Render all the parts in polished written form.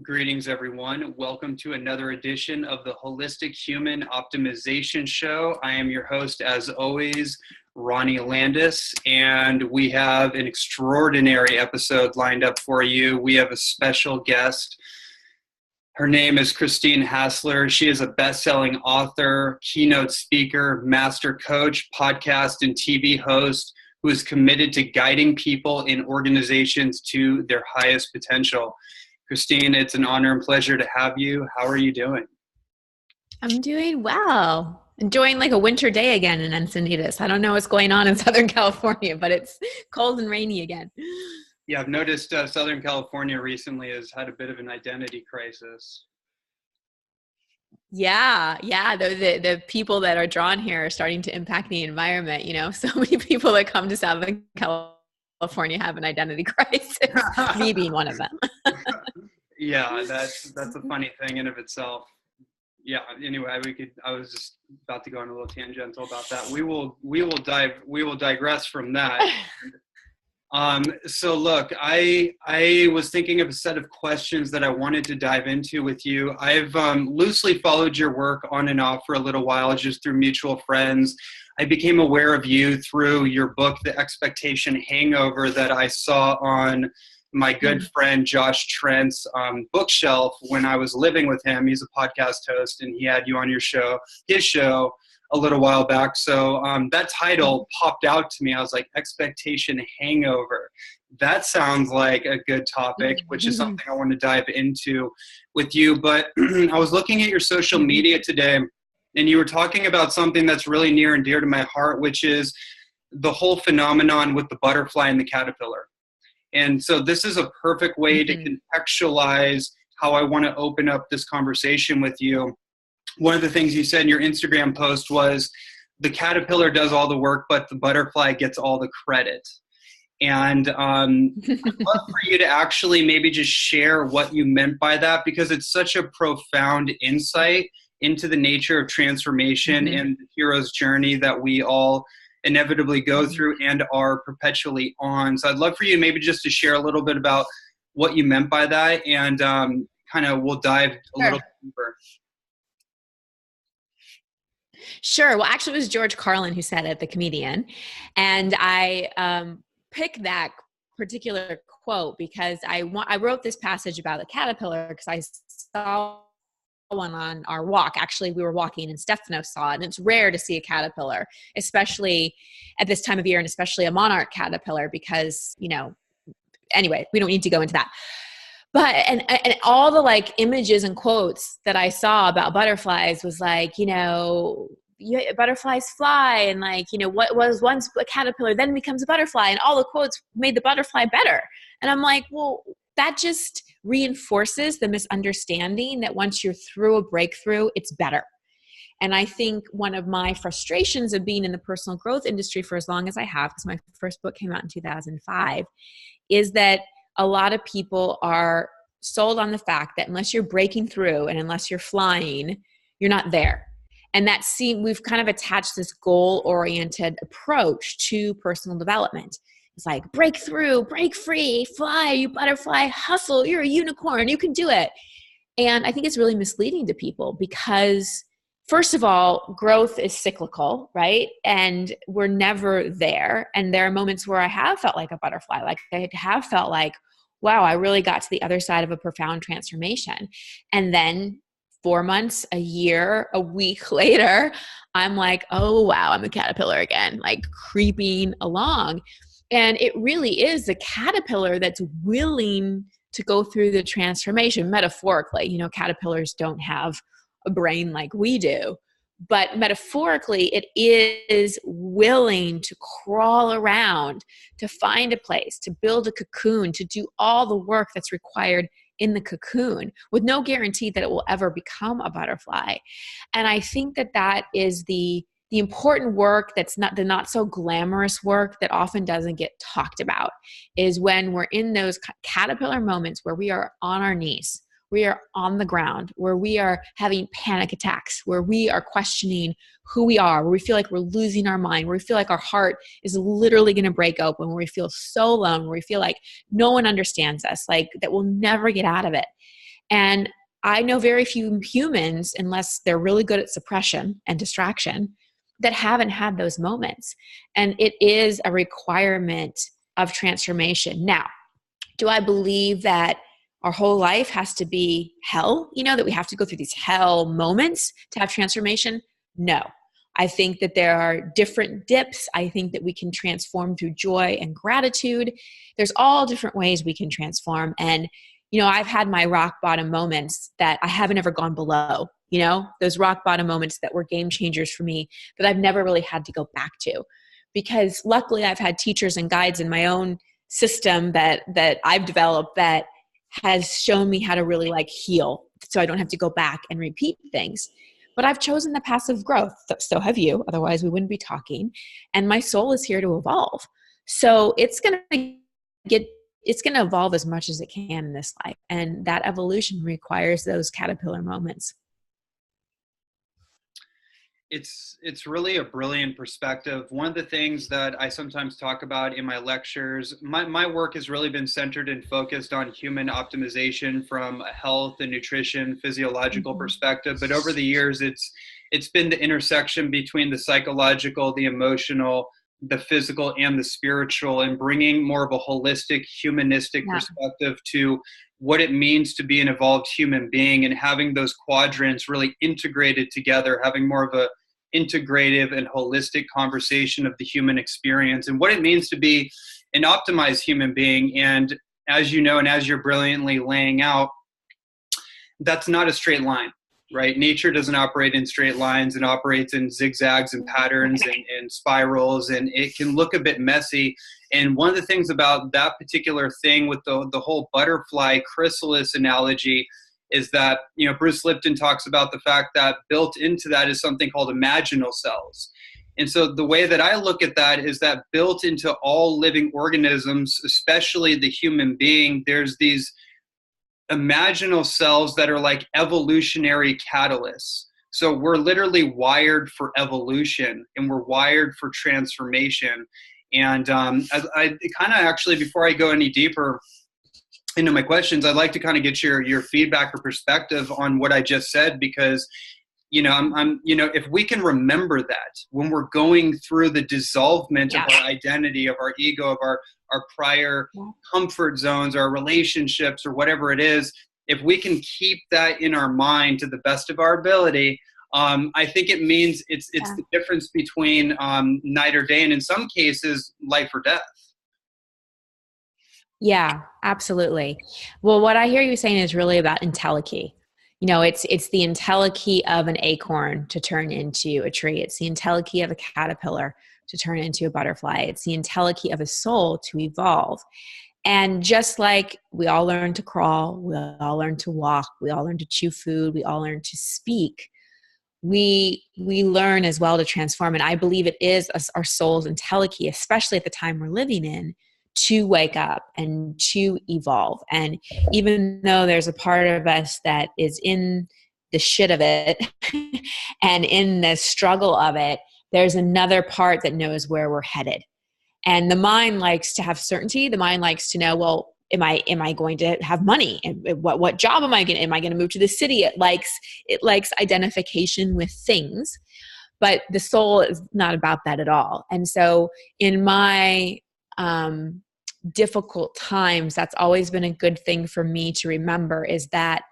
Greetings, everyone. Welcome to another edition of the Holistic Human Optimization Show. I am your host, as always, Ronnie Landis, and we have an extraordinary episode lined up for you. We have a special guest. Her name is Christine Hassler. She is a best-selling author, keynote speaker, master coach, podcast, and TV host who is committed to guiding people in organizations to their highest potential. Christine, it's an honor and pleasure to have you. How are you doing? I'm doing well. Enjoying like a winter day again in Encinitas. I don't know what's going on in Southern California, but it's cold and rainy again. Yeah, I've noticed Southern California recently has had a bit of an identity crisis. Yeah. The people that are drawn here are starting to impact the environment. You know, so many people that come to Southern California have an identity crisis, me being one of them. Yeah, that's a funny thing in of itself. Yeah. Anyway, I was just about to go on a little tangential about that. We will digress from that. So look, I was thinking of a set of questions that I wanted to dive into with you. I've loosely followed your work on and off for a little while, just through mutual friends. I became aware of you through your book, The Expectation Hangover, that I saw on my good friend Josh Trent's bookshelf when I was living with him. He's a podcast host, and he had you on his show a little while back. So that title popped out to me. I was like, Expectation Hangover. That sounds like a good topic, which is something I want to dive into with you. But I was looking at your social media today, and you were talking about something that's really near and dear to my heart, which is the whole phenomenon with the butterfly and the caterpillar. And so this is a perfect way to contextualize how I want to open up this conversation with you. One of the things you said in your Instagram post was the caterpillar does all the work, but the butterfly gets all the credit. And I'd love for you to actually maybe just share what you meant by that, because it's such a profound insight into the nature of transformation and the hero's journey that we all inevitably go through and are perpetually on. So I'd love for you maybe just to share a little bit about what you meant by that, and kind of we'll dive a little deeper. Sure. Well, actually, it was George Carlin who said it, the comedian. And I picked that particular quote because I wrote this passage about the caterpillar because I saw one on our walk. Actually, we were walking and Stefano saw it. And it's rare to see a caterpillar, especially at this time of year, and especially a monarch caterpillar because, anyway, we don't need to go into that. But, and all the like images and quotes that I saw about butterflies was like, butterflies fly, and like, what was once a caterpillar then becomes a butterfly, and all the quotes made the butterfly better. And I'm like, well, that just reinforces the misunderstanding that once you're through a breakthrough, it's better. And I think one of my frustrations of being in the personal growth industry for as long as I have, because my first book came out in 2005, is that a lot of people are sold on the fact that unless you're breaking through and unless you're flying, you're not there. And we've kind of attached this goal-oriented approach to personal development. It's like, break through, break free, fly, you butterfly, hustle, you're a unicorn, you can do it. And I think it's really misleading to people because, first of all, growth is cyclical, right? And we're never there. And there are moments where I have felt like a butterfly, like I have felt like, wow, I really got to the other side of a profound transformation. And then 4 months, a year, a week later, I'm like, oh, wow, I'm a caterpillar again, like creeping along. And it really is the caterpillar that's willing to go through the transformation metaphorically. Caterpillars don't have a brain like we do, but metaphorically, it is willing to crawl around, to find a place, to build a cocoon, to do all the work that's required in the cocoon with no guarantee that it will ever become a butterfly. And I think that is the important work that's not so glamorous work that often doesn't get talked about, is when we're in those caterpillar moments where we are on our knees, we are on the ground, where we are having panic attacks, where we are questioning who we are, where we feel like we're losing our mind, where we feel like our heart is literally going to break open, where we feel so alone, where we feel like no one understands us, like that we'll never get out of it. And I know very few humans, unless they're really good at suppression and distraction, that haven't had those moments. And it is a requirement of transformation. Now, do I believe that our whole life has to be hell? That we have to go through these hell moments to have transformation? No. I think that there are different dips. I think that we can transform through joy and gratitude. There's all different ways we can transform. And, I've had my rock bottom moments that I haven't ever gone below, those rock bottom moments that were game changers for me that I've never really had to go back to. Because luckily I've had teachers and guides in my own system that I've developed that has shown me how to really heal, so I don't have to go back and repeat things. But I've chosen the path of growth. So have you. Otherwise we wouldn't be talking. And my soul is here to evolve. So it's going to evolve as much as it can in this life. And that evolution requires those caterpillar moments. It's really a brilliant perspective. One of the things that I sometimes talk about in my lectures, my work has really been centered and focused on human optimization from a health and nutrition, physiological perspective. But over the years, it's been the intersection between the psychological, the emotional, the physical, and the spiritual, and bringing more of a holistic, humanistic perspective to what it means to be an evolved human being, and having those quadrants really integrated together, having more of a integrative and holistic conversation of the human experience and what it means to be an optimized human being. And as you know, and as you're brilliantly laying out, that's not a straight line, right? Nature doesn't operate in straight lines. It operates in zigzags and patterns and spirals, and it can look a bit messy. And one of the things about that particular thing with the whole butterfly chrysalis analogy is that, Bruce Lipton talks about the fact that built into that is something called imaginal cells. And so the way that I look at that is that built into all living organisms, especially the human being, there's these imaginal cells that are like evolutionary catalysts. So we're literally wired for evolution, and we're wired for transformation. And I kind of actually, before I go any deeper into my questions, I'd like to kind of get your feedback or perspective on what I just said, because if we can remember that when we're going through the dissolvement of our identity, of our ego, of our prior comfort zones, our relationships, or whatever it is, if we can keep that in our mind to the best of our ability, I think it means it's the difference between night or day, and in some cases, life or death. Yeah, absolutely. Well, what I hear you saying is really about entelechy. It's the entelechy of an acorn to turn into a tree. It's the entelechy of a caterpillar to turn into a butterfly. It's the entelechy of a soul to evolve. And just like we all learn to crawl, we all learn to walk, we all learn to chew food, we all learn to speak, we learn as well to transform. And I believe it is our soul's entelechy, especially at the time we're living in, to wake up and to evolve. And even though there's a part of us that is in the shit of it and in the struggle of it, there's another part that knows where we're headed. And the mind likes to have certainty. The mind likes to know, well, am I going to have money? And what job am I going to move to the city? It likes identification with things, but the soul is not about that at all. And so in my difficult times, that's always been a good thing for me to remember, is that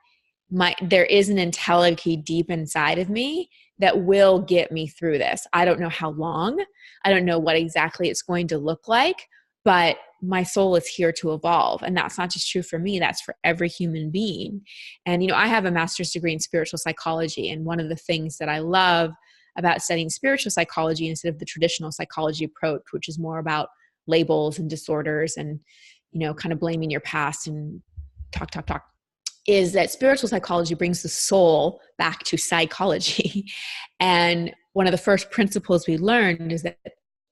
there is an entelechy deep inside of me that will get me through this. I don't know how long. I don't know what exactly it's going to look like, but my soul is here to evolve. And that's not just true for me, that's for every human being. And, I have a master's degree in spiritual psychology. And one of the things that I love about studying spiritual psychology instead of the traditional psychology approach, which is more about labels and disorders and, kind of blaming your past and talk, is that spiritual psychology brings the soul back to psychology. And one of the first principles we learned is that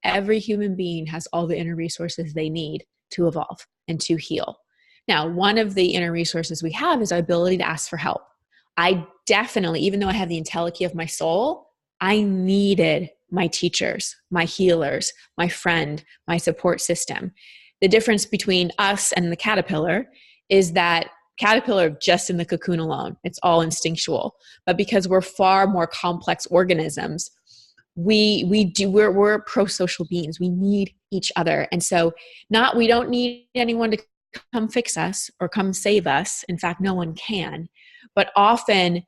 every human being has all the inner resources they need to evolve and to heal. Now, one of the inner resources we have is our ability to ask for help. I definitely, even though I have the entelechy of my soul, I needed my teachers, my healers, my friend, my support system. The difference between us and the caterpillar is that caterpillar just in the cocoon alone. It's all instinctual. But because we're far more complex organisms, we're pro-social beings. We need each other. And so we don't need anyone to come fix us or come save us. In fact, no one can. But often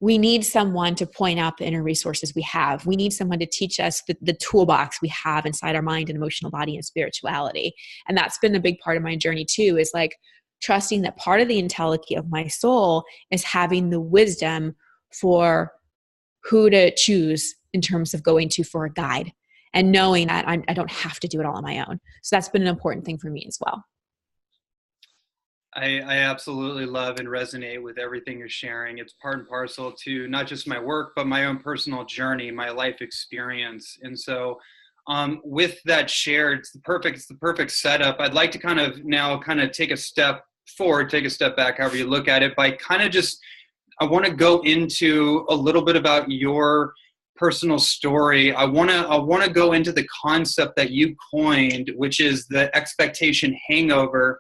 we need someone to point out the inner resources we have. We need someone to teach us the toolbox we have inside our mind and emotional body and spirituality. And that's been a big part of my journey too, is like trusting that part of the entelechy of my soul is having the wisdom for who to choose in terms of going to for a guide, and knowing that I don't have to do it all on my own. So that's been an important thing for me as well. I absolutely love and resonate with everything you're sharing. It's part and parcel to not just my work, but my own personal journey, my life experience. And so with that shared, it's the perfect setup. I'd like to now take a step forward, take a step back, however you look at it, by I want to go into a little bit about your personal story. I want to go into the concept that you coined, which is the expectation hangover.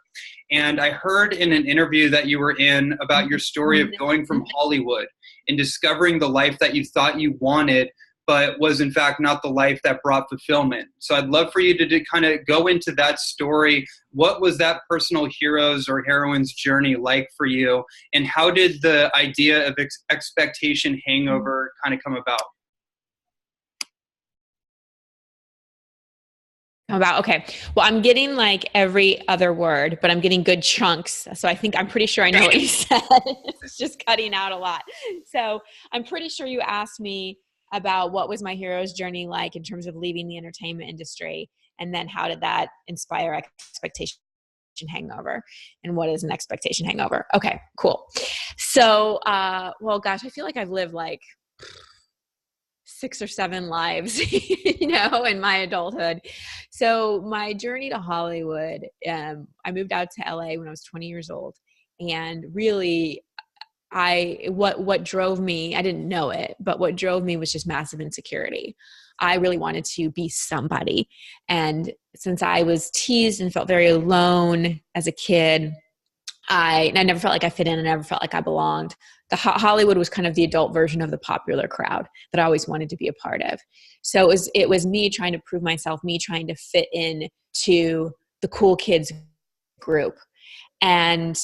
And I heard in an interview that you were in about your story of going from Hollywood and discovering the life that you thought you wanted, but was in fact not the life that brought fulfillment. So I'd love for you to kind of go into that story. What was that personal hero's or heroine's journey like for you? And how did the idea of expectation hangover kind of come about? Okay. Well, I'm getting like every other word, but I'm getting good chunks. So I'm pretty sure I know what you said. It's just cutting out a lot. So I'm pretty sure you asked me about what was my hero's journey like in terms of leaving the entertainment industry, and then how did that inspire expectation hangover, and what is an expectation hangover? Okay, cool. So, well, gosh, I feel like I've lived like 6 or 7 lives, in my adulthood. So my journey to Hollywood, I moved out to LA when I was 20 years old. And really, what drove me, I didn't know it, but what drove me was just massive insecurity. I really wanted to be somebody. And since I was teased and felt very alone as a kid, I never felt like I fit in. I never felt like I belonged. Hollywood was kind of the adult version of the popular crowd that I always wanted to be a part of. So it was me trying to prove myself, me trying to fit in to the cool kids group. And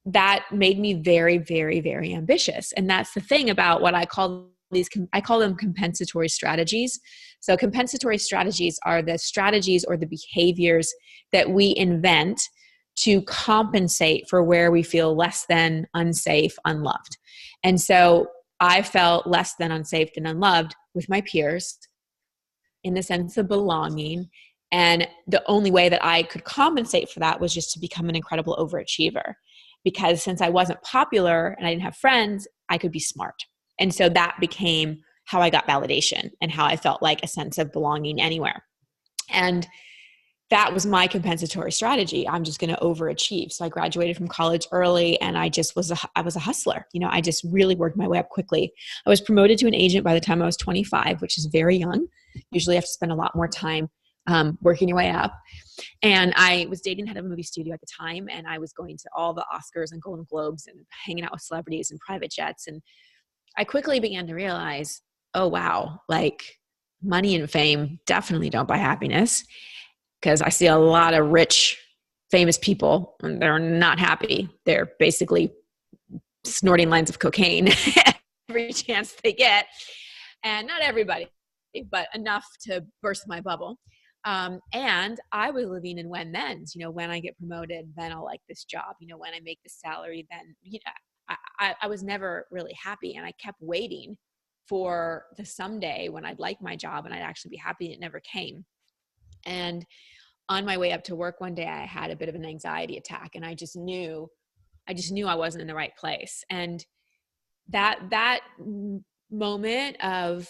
that made me very, very, very ambitious. And that's the thing about what I call them compensatory strategies. So compensatory strategies are the strategies or the behaviors that we invent to compensate for where we feel less than, unsafe, unloved. And so I felt less than, unsafe, and unloved with my peers in the sense of belonging. And the only way that I could compensate for that was just to become an incredible overachiever. Because since I wasn't popular and I didn't have friends, I could be smart. And so that became how I got validation and how I felt like a sense of belonging anywhere. And that was my compensatory strategy. I'm just going to overachieve. So I graduated from college early, and I was a hustler. I just really worked my way up quickly. I was promoted to an agent by the time I was 25, which is very young. Usually you have to spend a lot more time working your way up. And I was dating the head of a movie studio at the time, and I was going to all the Oscars and Golden Globes and hanging out with celebrities and private jets. And I quickly began to realize, oh, wow, like money and fame definitely don't buy happiness. Because I see a lot of rich, famous people, and they're not happy. They're basically snorting lines of cocaine every chance they get. And not everybody, but enough to burst my bubble. And I was living in when-thens. When I get promoted, then I'll like this job. When I make this salary, then, I was never really happy. And I kept waiting for the someday when I'd like my job and I'd actually be happy. And it never came. And on my way up to work one day, I had a bit of an anxiety attack, and I just knew I wasn't in the right place. And that moment of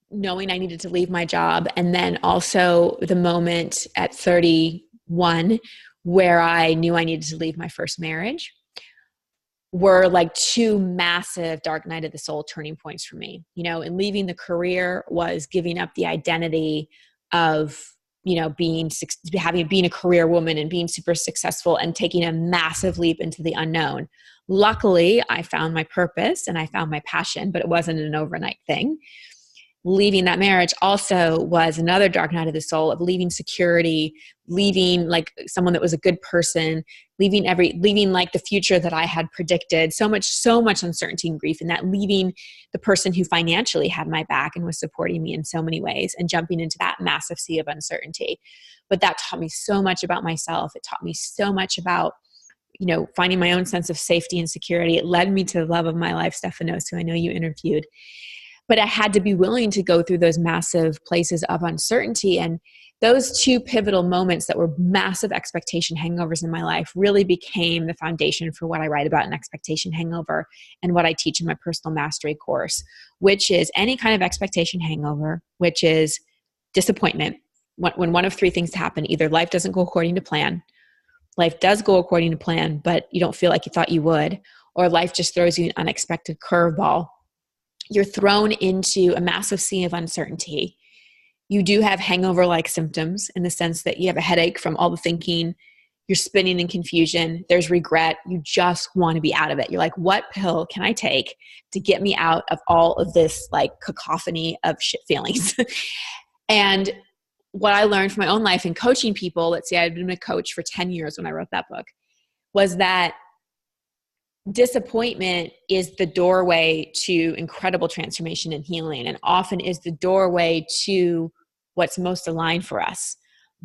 knowing I needed to leave my job, and then also the moment at 31 where I knew I needed to leave my first marriage, were like 2 massive dark night of the soul turning points for me. And leaving the career was giving up the identity of being a career woman and being super successful and taking a massive leap into the unknown. Luckily, I found my purpose and I found my passion, but it wasn't an overnight thing. Leaving that marriage also was another dark night of the soul of leaving security, leaving like someone that was a good person, leaving like the future that I had predicted, so much uncertainty and grief, and that leaving the person who financially had my back and was supporting me in so many ways and jumping into that massive sea of uncertainty. But that taught me so much about myself. It taught me so much about, finding my own sense of safety and security. It led me to the love of my life, Stefanos, who I know you interviewed. But I had to be willing to go through those massive places of uncertainty. And those two pivotal moments that were massive expectation hangovers in my life really became the foundation for what I write about in Expectation Hangover and what I teach in my personal mastery course, which is any kind of expectation hangover, which is disappointment. When one of three things happen, either life doesn't go according to plan, life does go according to plan, but you don't feel like you thought you would, or life just throws you an unexpected curveball. You're thrown into a massive sea of uncertainty. You do have hangover-like symptoms in the sense that you have a headache from all the thinking, you're spinning in confusion, there's regret, you just want to be out of it. You're like, what pill can I take to get me out of all of this like cacophony of shit feelings? And what I learned from my own life in coaching people, let's say I'd been a coach for 10 years when I wrote that book, was that disappointment is the doorway to incredible transformation and healing, and often is the doorway to what's most aligned for us.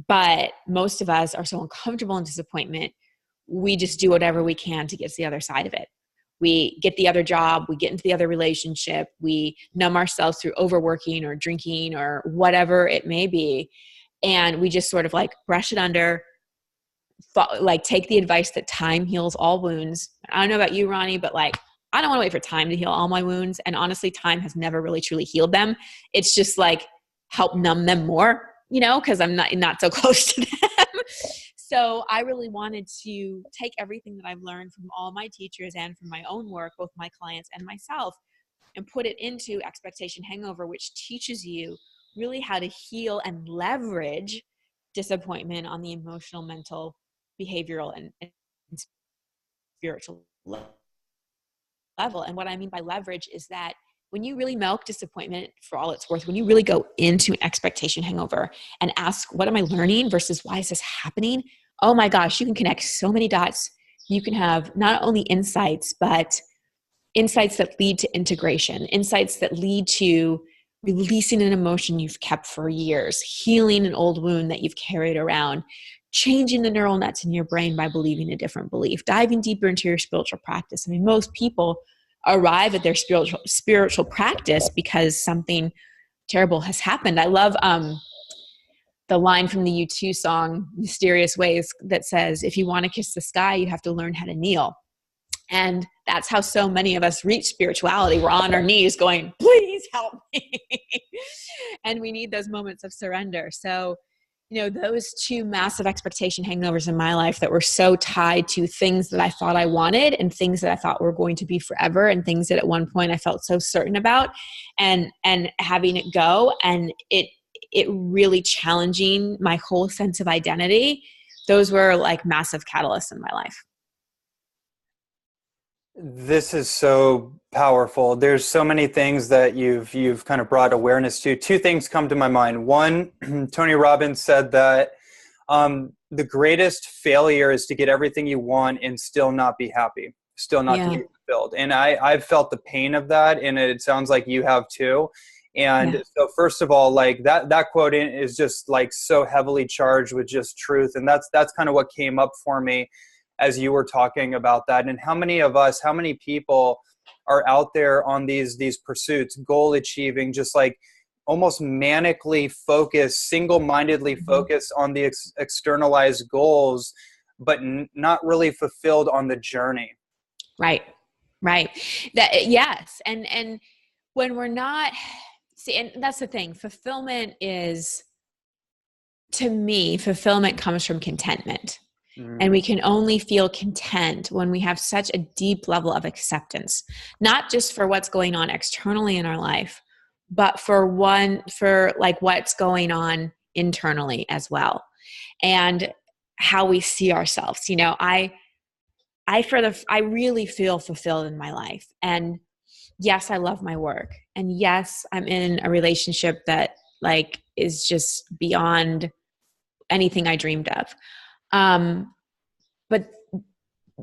But most of us are so uncomfortable in disappointment, we just do whatever we can to get to the other side of it. We get the other job, we get into the other relationship, we numb ourselves through overworking or drinking or whatever it may be. And we just sort of like brush it under, like take the advice that time heals all wounds. I don't know about you, Ronnie, but like, I don't want to wait for time to heal all my wounds. And honestly, time has never really truly healed them. It's just like help numb them more, because I'm not so close to them. So I really wanted to take everything that I've learned from all my teachers and from my own work, both my clients and myself, and put it into Expectation Hangover, which teaches you really how to heal and leverage disappointment on the emotional, mental, behavioral, and spiritual level. And what I mean by leverage is that when you really milk disappointment for all it's worth, when you really go into an expectation hangover and ask, what am I learning versus why is this happening? Oh my gosh, you can connect so many dots. You can have not only insights, but insights that lead to integration, insights that lead to releasing an emotion you've kept for years, healing an old wound that you've carried around, changing the neural nets in your brain by believing a different belief, diving deeper into your spiritual practice. I mean, most people arrive at their spiritual practice because something terrible has happened. I love the line from the U2 song, Mysterious Ways, that says, if you want to kiss the sky, you have to learn how to kneel. And that's how so many of us reach spirituality. We're on our knees going, please help me. And we need those moments of surrender. So, those two massive expectation hangovers in my life that were so tied to things that I thought I wanted and things that I thought were going to be forever and things that at one point I felt so certain about, and having it go and it really challenging my whole sense of identity. Those were like massive catalysts in my life. This is so powerful. There's so many things that you've kind of brought awareness to. Two things come to my mind. One, Tony Robbins said that the greatest failure is to get everything you want and still not be happy, still not to be fulfilled. And I've felt the pain of that, and it sounds like you have too. And so first of all, like that quote is just like so heavily charged with just truth. And that's kind of what came up for me as you were talking about that. And how many people are out there on these pursuits, goal achieving, just like almost manically focused, single-mindedly focused on the externalized goals, but not really fulfilled on the journey. Right. Yes. And when we're not, see, and that's the thing, fulfillment comes from contentment. And we can only feel content when we have such a deep level of acceptance, not just for what's going on externally in our life, but for what's going on internally as well, and how we see ourselves. You know, I really feel fulfilled in my life. And yes, I love my work. And yes, I'm in a relationship that like is just beyond anything I dreamed of. But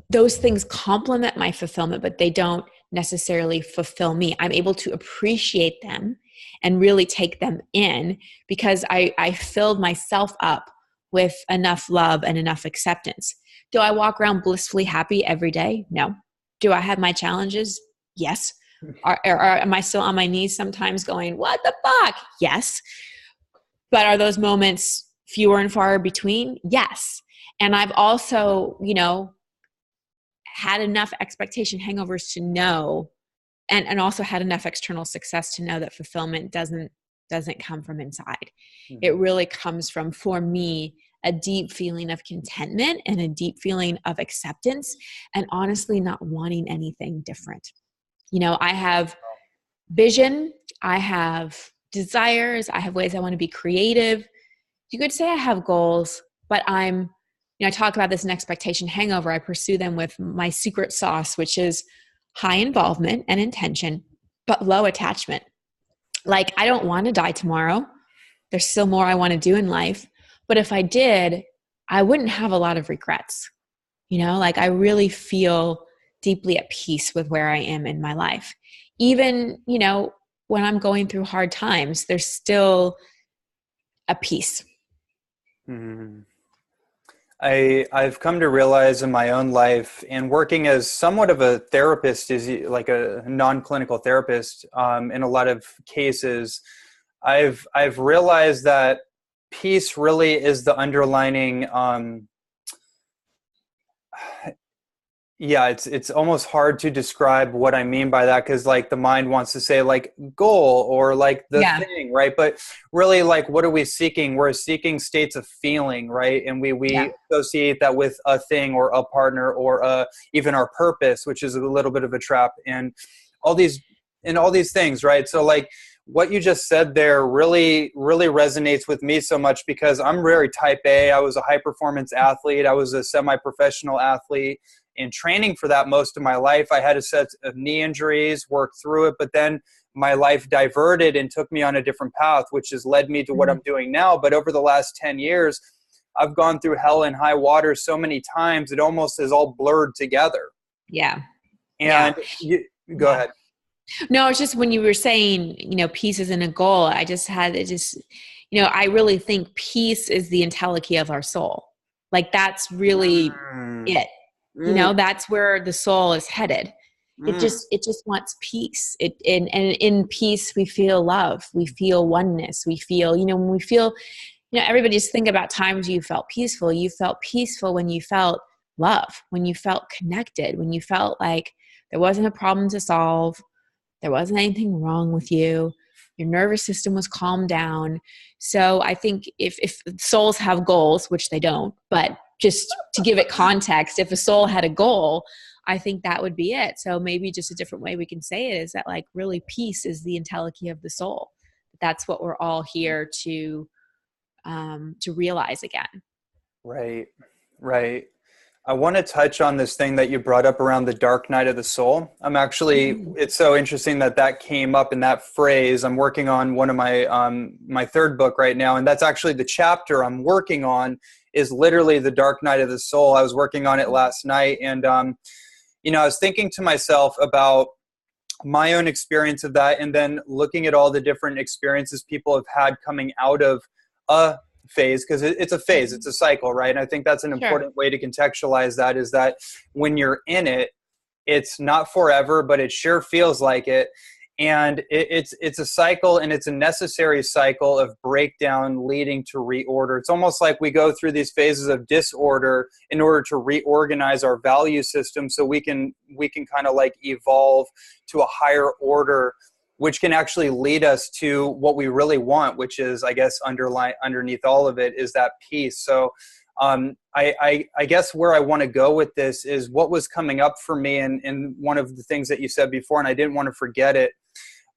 those things complement my fulfillment, but they don't necessarily fulfill me. I'm able to appreciate them and really take them in because I filled myself up with enough love and enough acceptance. Do I walk around blissfully happy every day? No. Do I have my challenges? Yes. Am I still on my knees sometimes going, what the fuck? Yes. But are those moments fewer and far between? Yes. And I've also, you know, had enough expectation hangovers to know, and also had enough external success to know that fulfillment doesn't come from inside. Mm-hmm. It really comes from, for me, a deep feeling of contentment and a deep feeling of acceptance, and honestly not wanting anything different. You know, I have vision, I have desires, I have ways I want to be creative. You could say I have goals, but I talk about this in expectation hangover. I pursue them with my secret sauce, which is high involvement and intention, but low attachment. Like, I don't want to die tomorrow. There's still more I want to do in life. But if I did, I wouldn't have a lot of regrets. You know, like I really feel deeply at peace with where I am in my life. Even, you know, when I'm going through hard times, there's still a peace. Mm-hmm. I've come to realize in my own life, and working as somewhat of a therapist, is like a non-clinical therapist, in a lot of cases, I've realized that peace really is the underlining, it's almost hard to describe what I mean by that, because like the mind wants to say like goal or like the thing, right? But really, like, what are we seeking? We're seeking states of feeling, right? And we associate that with a thing or a partner or even our purpose, which is a little bit of a trap, and all these things, right? So like what you just said there really resonates with me so much, because I'm very type A. I was a high performance athlete. I was a semi-professional athlete. In training for that most of my life, I had a set of knee injuries, worked through it, but then my life diverted and took me on a different path, which has led me to what I'm doing now. But over the last 10 years, I've gone through hell and high water so many times, it almost is all blurred together. Yeah. And go ahead. No, it's just when you were saying, you know, peace isn't a goal, I really think peace is the entelechy of our soul. Like that's really it. You know, that's where the soul is headed. It just wants peace. And in peace, we feel love. We feel oneness. We feel, when we feel, everybody just think about times you felt peaceful. You felt peaceful when you felt love, when you felt connected, when you felt like there wasn't a problem to solve. There wasn't anything wrong with you. Your nervous system was calmed down. So I think if souls have goals, which they don't, but just to give it context, if a soul had a goal, I think that would be it. So maybe just a different way we can say it is that like really peace is the entelechy of the soul. That's what we're all here to realize again. Right. I want to touch on this thing that you brought up around the dark night of the soul. It's so interesting that came up in that phrase. I'm working on one of my third book right now, and that's actually the chapter I'm working on is literally the dark night of the soul. I was working on it last night, and I was thinking to myself about my own experience of that, and then looking at all the different experiences people have had coming out of a phase, because it's a phase, it's a cycle, right? And I think that's an important way to contextualize that, is that when you're in it, it's not forever, but it sure feels like it. And it's a cycle, and it's a necessary cycle of breakdown leading to reorder. It's almost like we go through these phases of disorder in order to reorganize our value system, so we can kind of like evolve to a higher order, which can actually lead us to what we really want, which is, I guess, underneath all of it is that peace. So I guess where I want to go with this is what was coming up for me, and one of the things that you said before, and I didn't want to forget it,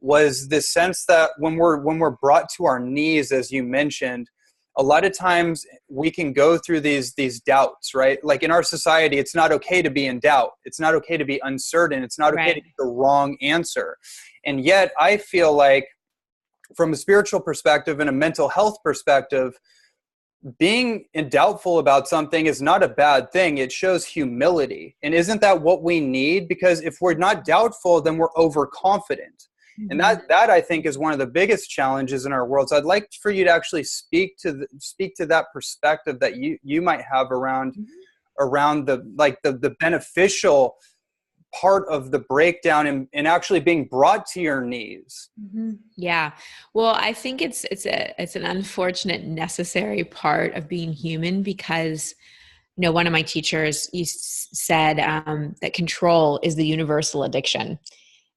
was this sense that when we're brought to our knees, as you mentioned, a lot of times we can go through these doubts, right? Like in our society, it's not okay to be in doubt. It's not okay to be uncertain. It's not okay to get the wrong answer. And yet I feel like from a spiritual perspective and a mental health perspective, being doubtful about something is not a bad thing. It shows humility. And isn't that what we need? Because if we're not doubtful, then we're overconfident. And that I think is one of the biggest challenges in our world. So I'd like for you to actually speak to that perspective that you might have around the beneficial part of the breakdown and actually being brought to your knees. Yeah. Well, I think it's an unfortunate, necessary part of being human because, one of my teachers said that control is the universal addiction.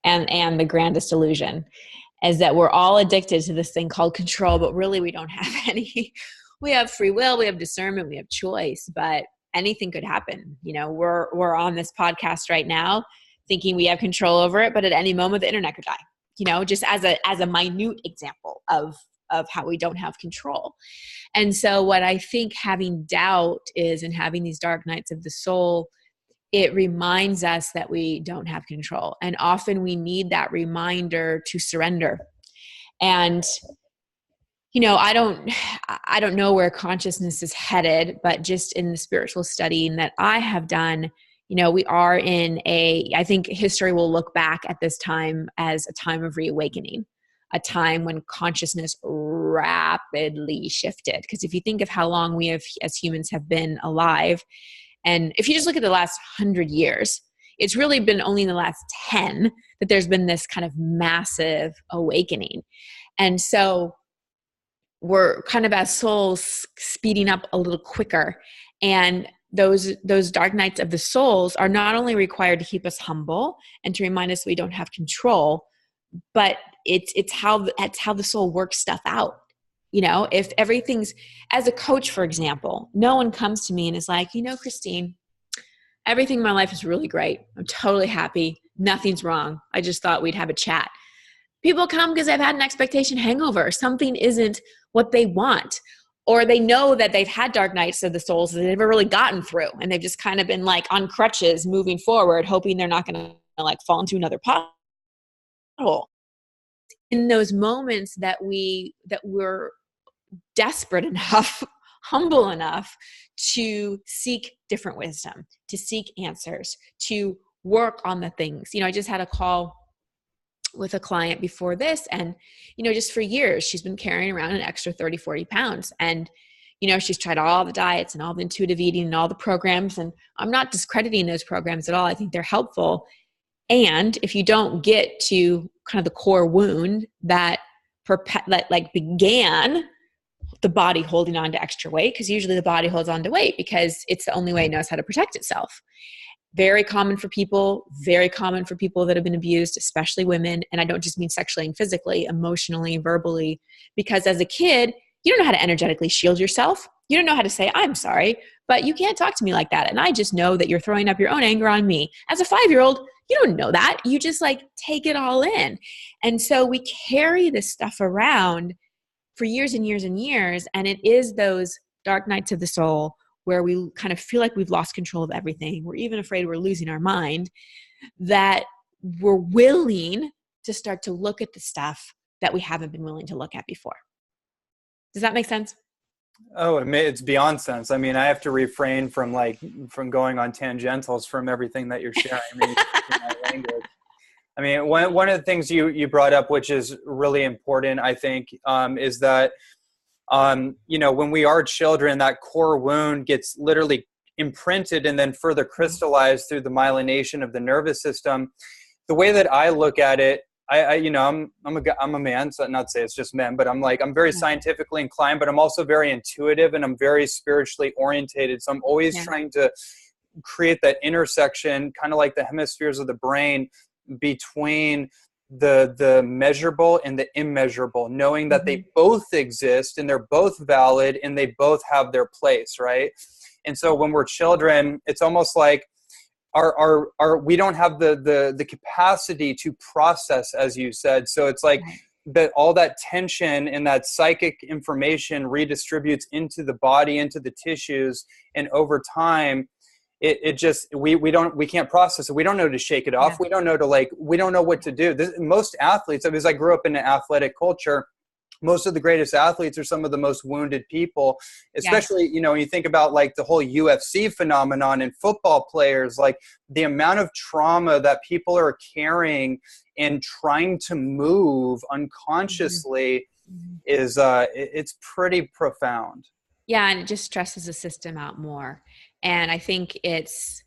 And the grandest illusion is that we're all addicted to this thing called control, but really we don't have any. We have free will, we have discernment, we have choice, but anything could happen. We're on this podcast right now thinking we have control over it, but at any moment the internet could die, just as a minute example of how we don't have control. And so what I think having doubt is, and having these dark nights of the soul, it reminds us that we don't have control. And often we need that reminder to surrender. And, I don't know where consciousness is headed, but just in the spiritual studying that I have done, we are I think history will look back at this time as a time of reawakening, a time when consciousness rapidly shifted. Because if you think of how long we as humans have been alive, and if you just look at the last 100 years, it's really been only in the last 10 that there's been this kind of massive awakening. And so we're kind of as souls speeding up a little quicker. And those dark nights of the souls are not only required to keep us humble and to remind us we don't have control, but it's how the soul works stuff out. If everything's, as a coach, for example, no one comes to me and is like, Christine, everything in my life is really great. I'm totally happy. Nothing's wrong. I just thought we'd have a chat. People come because they've had an expectation hangover. Something isn't what they want, or they know that they've had dark nights of the souls that they've never really gotten through. And they've just kind of been like on crutches moving forward, hoping they're not going to like fall into another pothole. In those moments that we're desperate enough, humble enough to seek different wisdom, to seek answers, to work on the things. I just had a call with a client before this, and, just for years, she's been carrying around an extra 30, 40 pounds. And, she's tried all the diets and all the intuitive eating and all the programs. And I'm not discrediting those programs at all. I think they're helpful. And if you don't get to kind of the core wound that began the body holding on to extra weight, because usually the body holds on to weight because it's the only way it knows how to protect itself. Very common for people that have been abused, especially women. And I don't just mean sexually and physically, emotionally, verbally, because as a kid, you don't know how to energetically shield yourself. You don't know how to say, I'm sorry, but you can't talk to me like that. And I just know that you're throwing up your own anger on me. As a 5-year-old, you don't know that. You just take it all in. And so we carry this stuff around for years and years and years. And it is those dark nights of the soul where we kind of feel like we've lost control of everything. We're even afraid we're losing our mind, that we're willing to start to look at the stuff that we haven't been willing to look at before. Does that make sense? Oh, it's beyond sense. I mean, I have to refrain from going on tangentials from everything that you're sharing. I mean, my language. I mean, one of the things you brought up, which is really important, I think, is that, when we are children, that core wound gets literally imprinted and then further crystallized through the myelination of the nervous system. The way that I look at it, I'm a man, so not to say it's just men, but I'm very scientifically inclined, but I'm also very intuitive and I'm very spiritually orientated. So I'm always trying to create that intersection, kind of like the hemispheres of the brain, between the measurable and the immeasurable, knowing that they both exist and they're both valid and they both have their place, right? And so when we're children, it's almost like we don't have the capacity to process, as you said. So it's like that all that tension and that psychic information redistributes into the body, into the tissues, and over time, it just we can't process it. We don't know to shake it off. We don't know we don't know what to do. Most athletes, because I grew up in an athletic culture, most of the greatest athletes are some of the most wounded people, especially, you know, when you think about like the whole UFC phenomenon and football players, like the amount of trauma that people are carrying and trying to move unconsciously is, it's pretty profound. Yeah. And it just stresses the system out more. And I think it's,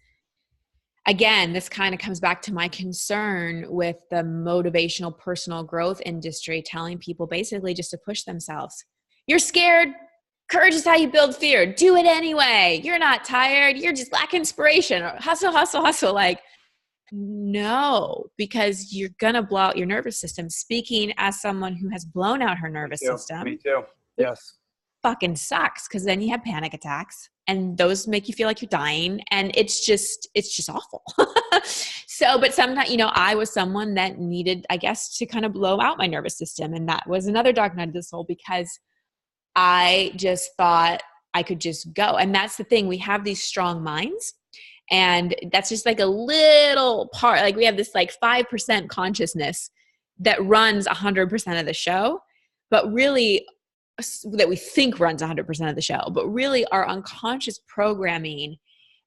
again, this kind of comes back to my concern with the motivational personal growth industry telling people basically just to push themselves. You're scared. Courage is how you build fear. Do it anyway. You're not tired. You're just lack inspiration. Or hustle, hustle, hustle. Like, no, because you're going to blow out your nervous system. Speaking as someone who has blown out her nervous system. Me too. Yes. Fucking sucks, because then you have panic attacks and those make you feel like you're dying, and it's just awful. So, but sometimes, you know, I was someone that needed, I guess, to kind of blow out my nervous system, and that was another dark night of the soul, because I just thought I could just go. And that's the thing, we have these strong minds, and that's just like a little part, like we have this like 5% consciousness that runs 100% of the show, but really that we think runs 100% of the show, but really our unconscious programming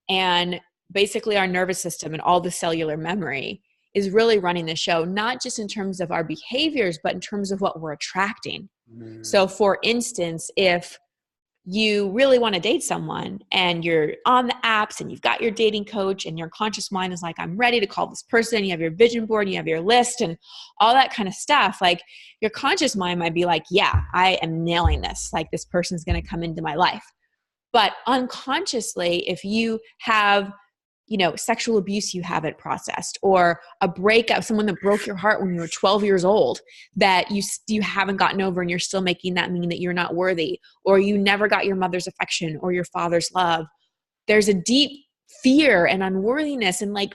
and basically our nervous system and all the cellular memory is really running the show, not just in terms of our behaviors, but in terms of what we're attracting. So for instance, if you really want to date someone and you're on the apps and you've got your dating coach and your conscious mind is like, I'm ready to call this person. You have your vision board, you have your list and all that kind of stuff. Like your conscious mind might be like, yeah, I am nailing this. Like this person's going to come into my life. But unconsciously, if you have, you know, sexual abuse, you haven't processed, or a breakup, someone that broke your heart when you were 12 years old that you haven't gotten over, and you're still making that mean that you're not worthy, or you never got your mother's affection or your father's love. There's a deep fear and unworthiness and like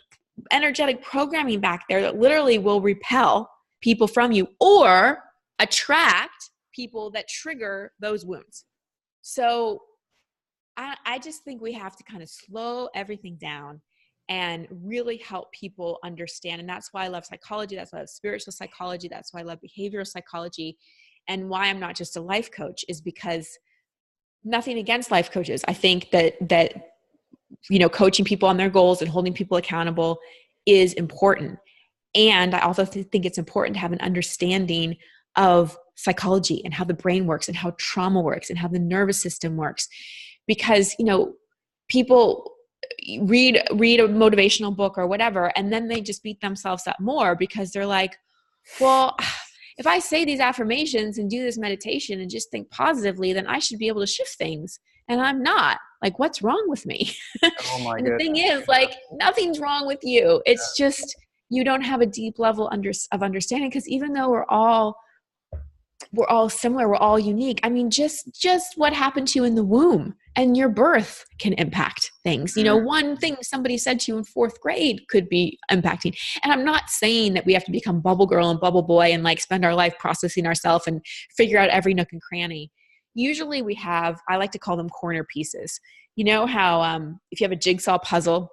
energetic programming back there that literally will repel people from you or attract people that trigger those wounds. So I just think we have to kind of slow everything down and really help people understand. And that's why I love psychology. That's why I love spiritual psychology. That's why I love behavioral psychology. And why I'm not just a life coach is because nothing against life coaches. I think that you know, coaching people on their goals and holding people accountable is important. And I also think it's important to have an understanding of psychology and how the brain works and how trauma works and how the nervous system works. Because, you know, people read a motivational book or whatever, and then they just beat themselves up more because they're like, well, if I say these affirmations and do this meditation and just think positively, then I should be able to shift things. And I'm not. Like, what's wrong with me? Oh my And goodness. the thing is, like, nothing's wrong with you. It's just you don't have a deep level of understanding, because even though we're all similar, we're all unique. I mean, just what happened to you in the womb and your birth can impact things. You know, one thing somebody said to you in 4th grade could be impacting. And I'm not saying that we have to become bubble girl and bubble boy and like spend our life processing ourselves and figure out every nook and cranny. Usually we have, I like to call them corner pieces. You know how if you have a jigsaw puzzle,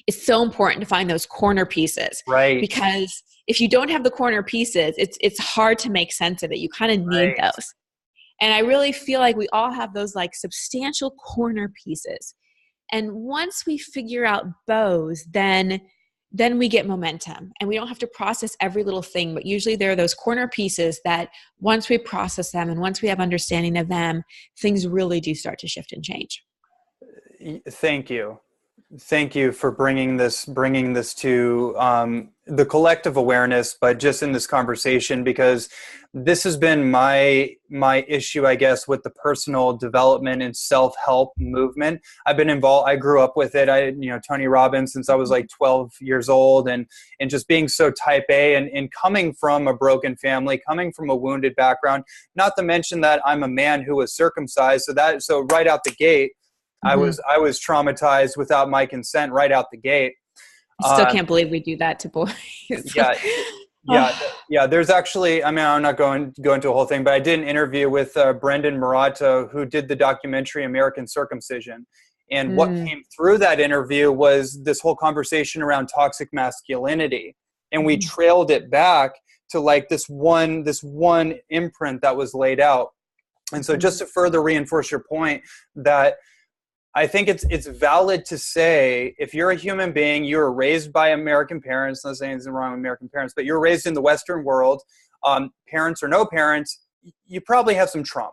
it's so important to find those corner pieces. Right. Because if you don't have the corner pieces, it's hard to make sense of it. You kind of need those. And I really feel like we all have those like substantial corner pieces. And once we figure out those, then we get momentum, and we don't have to process every little thing. But usually there are those corner pieces that once we process them and once we have understanding of them, things really do start to shift and change. Thank you. Thank you for bringing this to the collective awareness, but just in this conversation, because this has been my issue, I guess, with the personal development and self-help movement. I've been involved. I grew up with it. Tony Robbins since I was like 12 years old, and just being so type A and coming from a broken family, coming from a wounded background, not to mention that I'm a man who was circumcised. So right out the gate, I was traumatized without my consent right out the gate. I still can't believe we do that to boys. Yeah, Yeah, yeah. There's actually, I mean, I'm not going to go into a whole thing, but I did an interview with Brendan Marato, who did the documentary American Circumcision. And what came through that interview was this whole conversation around toxic masculinity. And we trailed it back to like this one imprint that was laid out. And so just to further reinforce your point, that I think it's valid to say, if you're a human being, you were raised by American parents, not saying anything wrong with American parents, but you're raised in the Western world, parents or no parents, you probably have some trauma.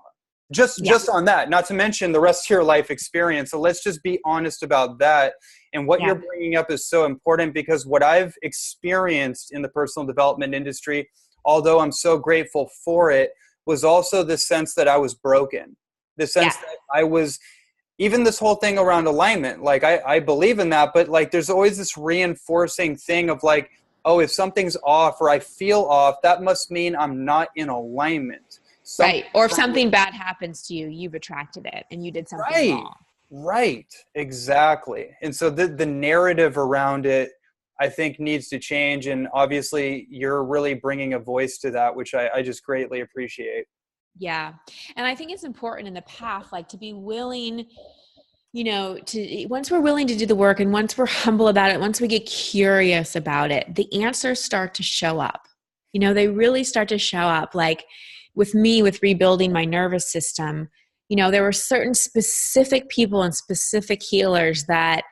Just on that, not to mention the rest of your life experience. So let's just be honest about that. And what you're bringing up is so important, because what I've experienced in the personal development industry, although I'm so grateful for it, was also the sense that I was broken. The sense that I was, even this whole thing around alignment, like I believe in that, but like there's always this reinforcing thing of like, oh, if something's off or I feel off, that must mean I'm not in alignment. Right. Or if something bad happens to you, you've attracted it and you did something wrong. Right. Exactly. And so the narrative around it, I think, needs to change. And obviously you're really bringing a voice to that, which I just greatly appreciate. Yeah. And I think it's important in the path, like to be willing, you know, once we're willing to do the work and once we're humble about it, once we get curious about it, the answers start to show up. You know, they really start to show up. Like with me, with rebuilding my nervous system, you know, there were certain specific people and specific healers that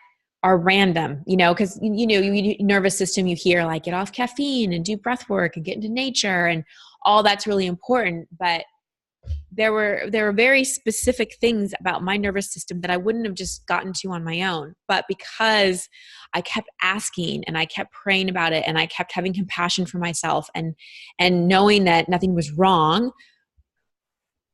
are random, you know, because, you know, nervous system, you hear like get off caffeine and do breath work and get into nature, and all that's really important. But there were very specific things about my nervous system that I wouldn't have just gotten to on my own. But because I kept asking and I kept praying about it and I kept having compassion for myself and knowing that nothing was wrong,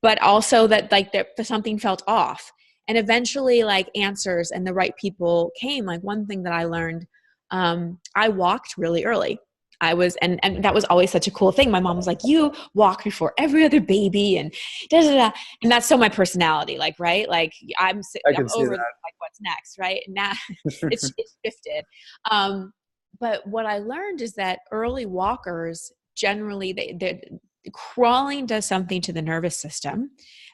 but also that like something felt off. And eventually like answers and the right people came. Like one thing that I learned, I walked really early. And that was always such a cool thing. My mom was like, you walk before every other baby and da, da, da. And that's so my personality, like, right? Like I'm over like what's next. Right. And now it's shifted. But what I learned is that early walkers, generally they're crawling does something to the nervous system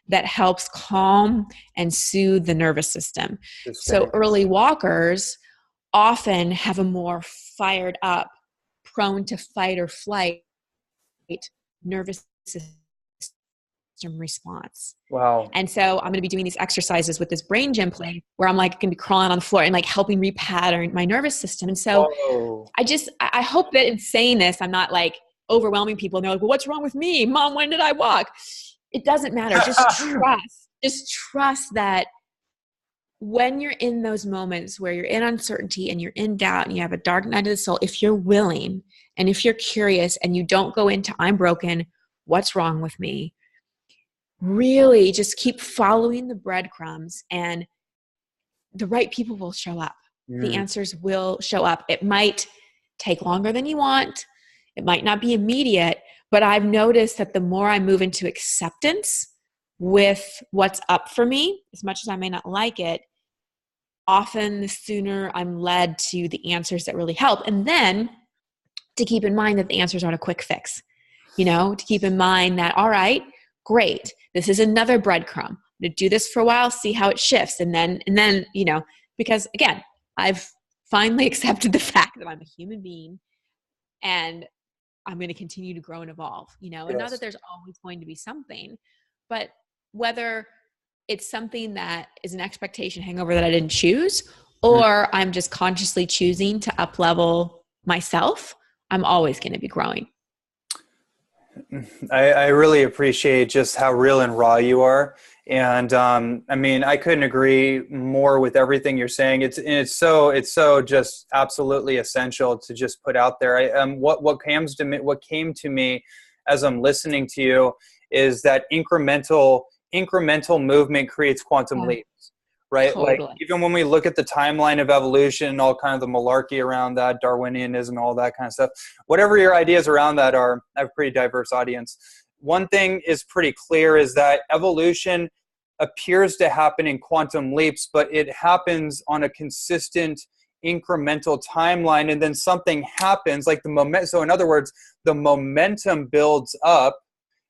that helps calm and soothe the nervous system. So early walkers often have a more fired up, prone to fight or flight nervous system response. Wow. And so I'm going to be doing these exercises with this brain gym play where I'm like going to be crawling on the floor and like helping repattern my nervous system. And so I hope that in saying this, I'm not like overwhelming people. And they're like, well, what's wrong with me? Mom, when did I walk? It doesn't matter. Just trust that when you're in those moments where you're in uncertainty and you're in doubt and you have a dark night of the soul, if you're willing and if you're curious and you don't go into I'm broken, what's wrong with me? Really just keep following the breadcrumbs and the right people will show up. The answers will show up. It might take longer than you want. It might not be immediate, but I've noticed that the more I move into acceptance with what's up for me, as much as I may not like it, often the sooner I'm led to the answers that really help. And then to keep in mind that the answers aren't a quick fix, you know, to keep in mind that, all right, great. This is another breadcrumb. I'm going to do this for a while, see how it shifts. And then, you know, because again, I've finally accepted the fact that I'm a human being and I'm going to continue to grow and evolve, you know, and not that there's always going to be something, but whether it's something that is an expectation hangover that I didn't choose, or I'm just consciously choosing to up level myself, I'm always going to be growing. I really appreciate just how real and raw you are. And I mean, I couldn't agree more with everything you're saying. It's so just absolutely essential to just put out there. What came to me as I'm listening to you is that incremental movement creates quantum leaps, right? Totally. Like even when we look at the timeline of evolution and all kind of the malarkey around that, Darwinianism, all that kind of stuff, whatever your ideas around that are, I have a pretty diverse audience. One thing is pretty clear is that evolution appears to happen in quantum leaps, but it happens on a consistent incremental timeline, and then something happens, like the moment. So in other words, the momentum builds up,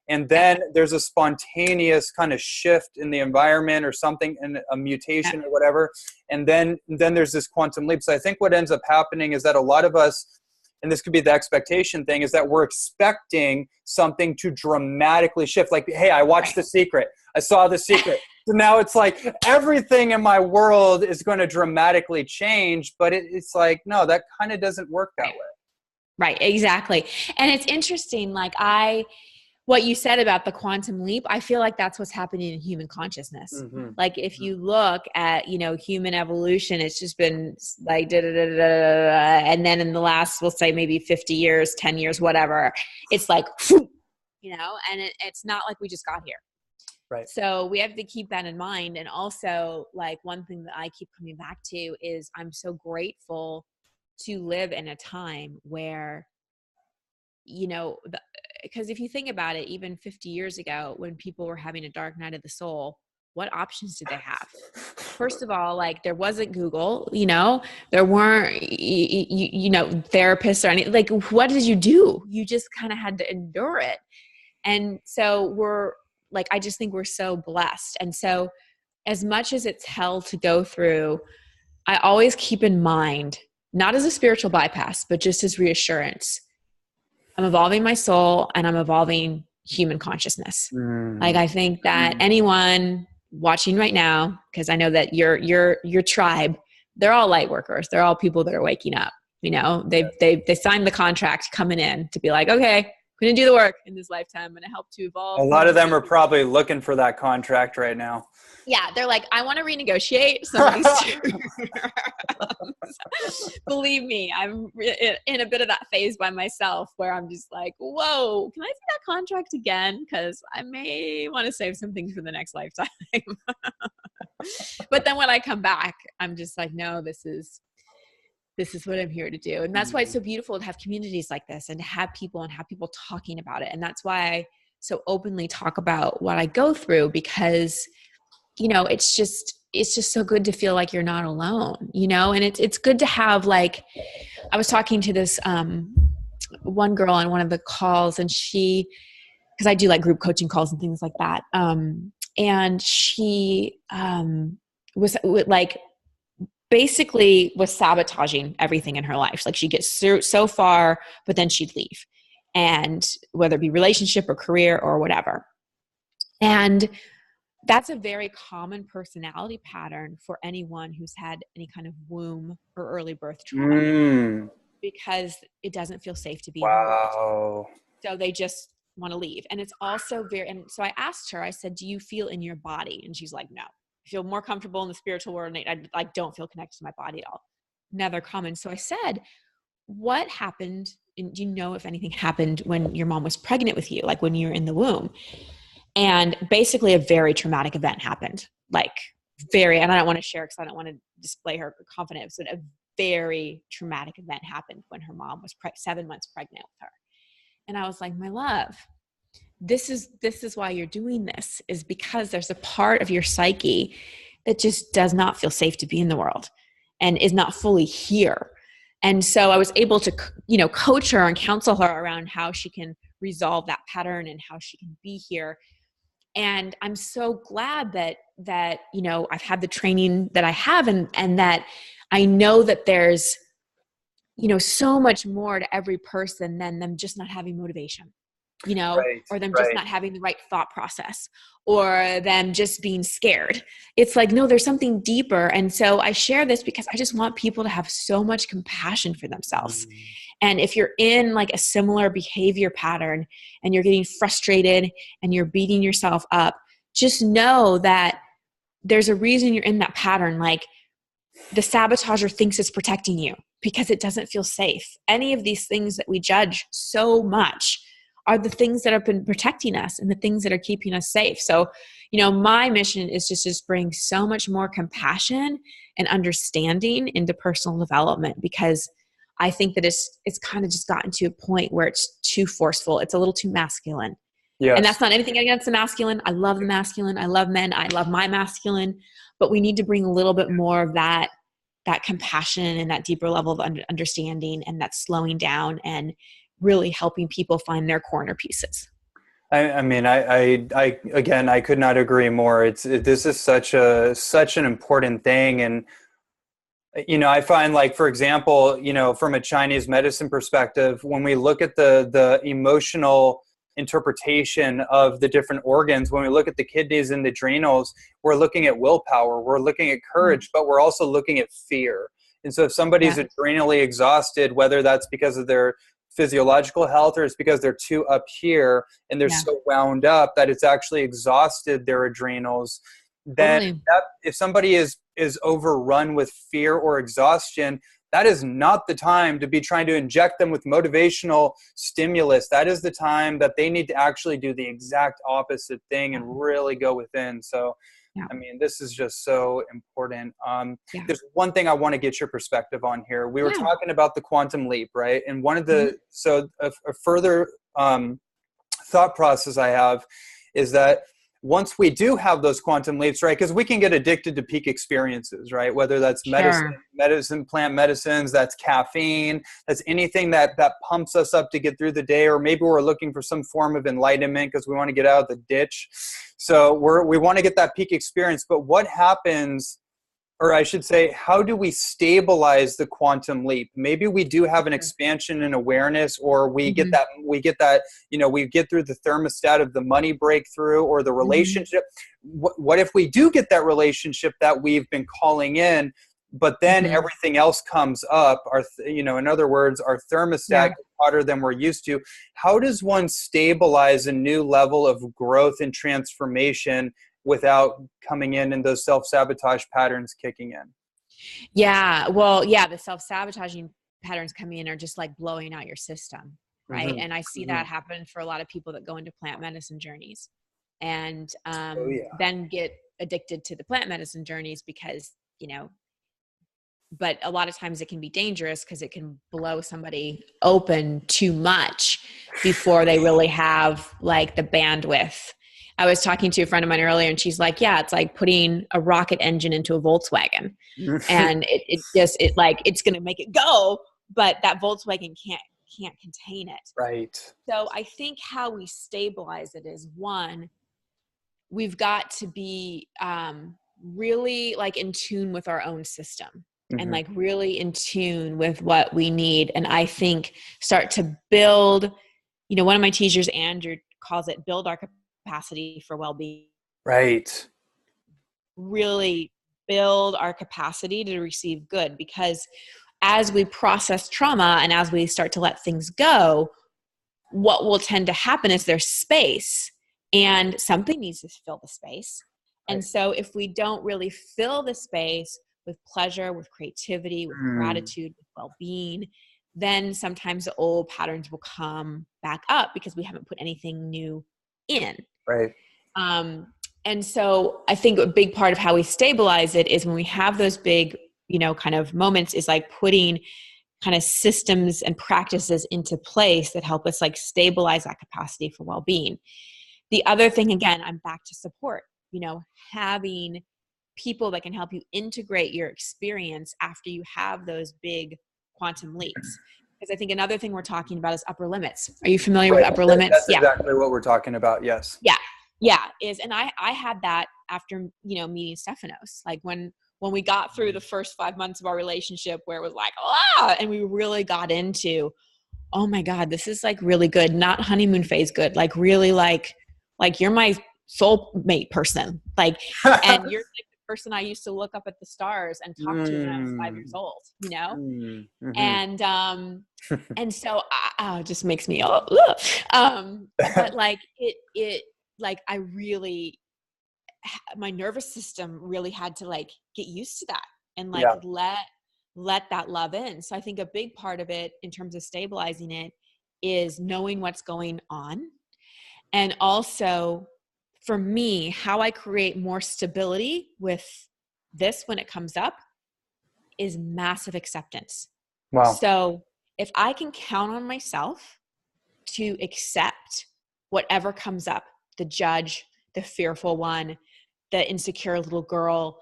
and then there's a spontaneous kind of shift in the environment or something, and a mutation or whatever. And then there's this quantum leap. So I think what ends up happening is that a lot of us, and this could be the expectation thing, is that we're expecting something to dramatically shift. Like, hey, I watched The Secret. I saw The Secret. So now it's like everything in my world is going to dramatically change, but it's like, no, that kind of doesn't work that way. Right, exactly. And it's interesting, like what you said about the quantum leap, I feel like that's what's happening in human consciousness. Mm-hmm. Like if you look at, human evolution, it's just been like, and then in the last, we'll say maybe 50 years, 10 years, whatever, it's like, and it's not like we just got here. Right. So we have to keep that in mind. And also, like, one thing that I keep coming back to is I'm so grateful to live in a time where, because if you think about it, even 50 years ago, when people were having a dark night of the soul, what options did they have? First of all, like, there wasn't Google, there weren't, therapists or anything. Like, what did you do? You just kind of had to endure it. And so I just think we're so blessed. And so as much as it's hell to go through, I always keep in mind, not as a spiritual bypass, but just as reassurance, I'm evolving my soul and I'm evolving human consciousness. Like, I think that anyone watching right now, because I know that your tribe, they're all light workers. They're all people that are waking up. They signed the contract coming in to be like, okay, I'm going to do the work in this lifetime. I'm going to help to evolve. A lot of them are probably looking for that contract right now. Yeah, they're like, I want to renegotiate some of these terms. Believe me, I'm in a bit of that phase by myself where I'm just like, whoa, can I see that contract again? Because I may want to save some things for the next lifetime. But then when I come back, I'm just like, no, this is what I'm here to do. And that's why it's so beautiful to have communities like this and to have people talking about it. And that's why I so openly talk about what I go through, because it's just so good to feel like you're not alone, and it's good to have, like, I was talking to this one girl on one of the calls, and because I do like group coaching calls and things like that. And she was like, basically was sabotaging everything in her life. Like, she'd get so far, but then she'd leave, and whether it be relationship or career or whatever. And that's a very common personality pattern for anyone who's had any kind of womb or early birth trauma, because it doesn't feel safe to be in the world. So they just want to leave. And it's also and so I asked her, I said, do you feel in your body? And she's like, no, I feel more comfortable in the spiritual world. And I don't feel connected to my body at all. Another common. So I said, what happened? And do you know if anything happened when your mom was pregnant with you, like when you were in the womb? And basically a very traumatic event happened, and I don't want to share because I don't want to display her confidence, but a very traumatic event happened when her mom was 7 months pregnant with her. And I was like, my love, this is why you're doing this, is because there's a part of your psyche that just does not feel safe to be in the world and is not fully here. And so I was able to, coach her and counsel her around how she can resolve that pattern and how she can be here. And I'm so glad that I've had the training that I have, and that I know that there's, so much more to every person than them just not having motivation, or them just not having the right thought process, or them just being scared. It's like, no, there's something deeper. And so I share this because I just want people to have so much compassion for themselves. And if you're in like a similar behavior pattern and you're getting frustrated and you're beating yourself up, just know that there's a reason you're in that pattern. Like, the sabotager thinks it's protecting you because it doesn't feel safe. Any of these things that we judge so much are the things that have been protecting us and the things that are keeping us safe. So, my mission is to just bring so much more compassion and understanding into personal development, because I think that it's kind of just gotten to a point where it's too forceful. It's a little too masculine. Yes. And that's not anything against the masculine. I love the masculine. I love men. I love my masculine. But we need to bring a little bit more of that that compassion and that deeper level of understanding, and that slowing down and really helping people find their corner pieces. I mean, again, I could not agree more. This is such an important thing. And, I find, like, for example, from a Chinese medicine perspective, when we look at the emotional interpretation of the different organs, when we look at the kidneys and the adrenals, we're looking at willpower, we're looking at courage, but we're also looking at fear. And so if somebody's adrenally exhausted, whether that's because of their physiological health or it's because they're too up here and they're so wound up that it's actually exhausted their adrenals, then if somebody is overrun with fear or exhaustion, that is not the time to be trying to inject them with motivational stimulus. That is the time that they need to actually do the exact opposite thing and really go within. So, I mean, this is just so important. There's one thing I want to get your perspective on here. We were talking about the quantum leap, right? And one of the, so a further thought process I have is that once we do have those quantum leaps, right, because we can get addicted to peak experiences, right? Whether that's plant medicines, that's caffeine, that's anything that pumps us up to get through the day, or maybe we're looking for some form of enlightenment because we want to get out of the ditch. So we want to get that peak experience. But what happens, or I should say, how do we stabilize the quantum leap? Maybe we do have an expansion in awareness, or we get that, we get through the thermostat of the money breakthrough or the relationship. What if we do get that relationship that we've been calling in, but then everything else comes up? In other words, our thermostat gets hotter than we're used to. How does one stabilize a new level of growth and transformation without coming in and those self-sabotage patterns kicking in? The self-sabotaging patterns coming in are just like blowing out your system, right? And I see that happen for a lot of people that go into plant medicine journeys and then get addicted to the plant medicine journeys because, but a lot of times it can be dangerous because it can blow somebody open too much before they really have like the bandwidth. I was talking to a friend of mine earlier and she's like, it's like putting a rocket engine into a Volkswagen and it's going to make it go, but that Volkswagen can't contain it. Right. So I think how we stabilize it is, one, we've got to be really like in tune with our own system and like really in tune with what we need. And I think start to build, one of my teachers, Andrew, calls it build our capacity for well-being. Right. Really build our capacity to receive good, because as we process trauma and as we start to let things go, what will tend to happen is there's space and something needs to fill the space. And so if we don't really fill the space with pleasure, with creativity, with gratitude, with well-being, then sometimes the old patterns will come back up because we haven't put anything new in. Right. And so I think a big part of how we stabilize it is when we have those big, kind of moments, is like putting kind of systems and practices into place that help us like stabilize that capacity for well-being. The other thing, again, I'm back to support, having people that can help you integrate your experience after you have those big quantum leaps. Because I think another thing we're talking about is upper limits. Are you familiar with upper limits? That's exactly what we're talking about. Yes. And I had that after, meeting Stephanos. Like when we got through the first 5 months of our relationship where it was like, and we really got into, oh my God, this is like really good. Not honeymoon phase good. Like really like you're my soulmate person. Like, and you're like the person I used to look up at the stars and talk to when I was 5 years old, And so it just makes me, but like it like I really, my nervous system really had to like get used to that and like let that love in. So I think a big part of it in terms of stabilizing it is knowing what's going on. And also for me, how I create more stability with this when it comes up is massive acceptance. Wow. So if I can count on myself to accept whatever comes up, the judge, the fearful one, the insecure little girl,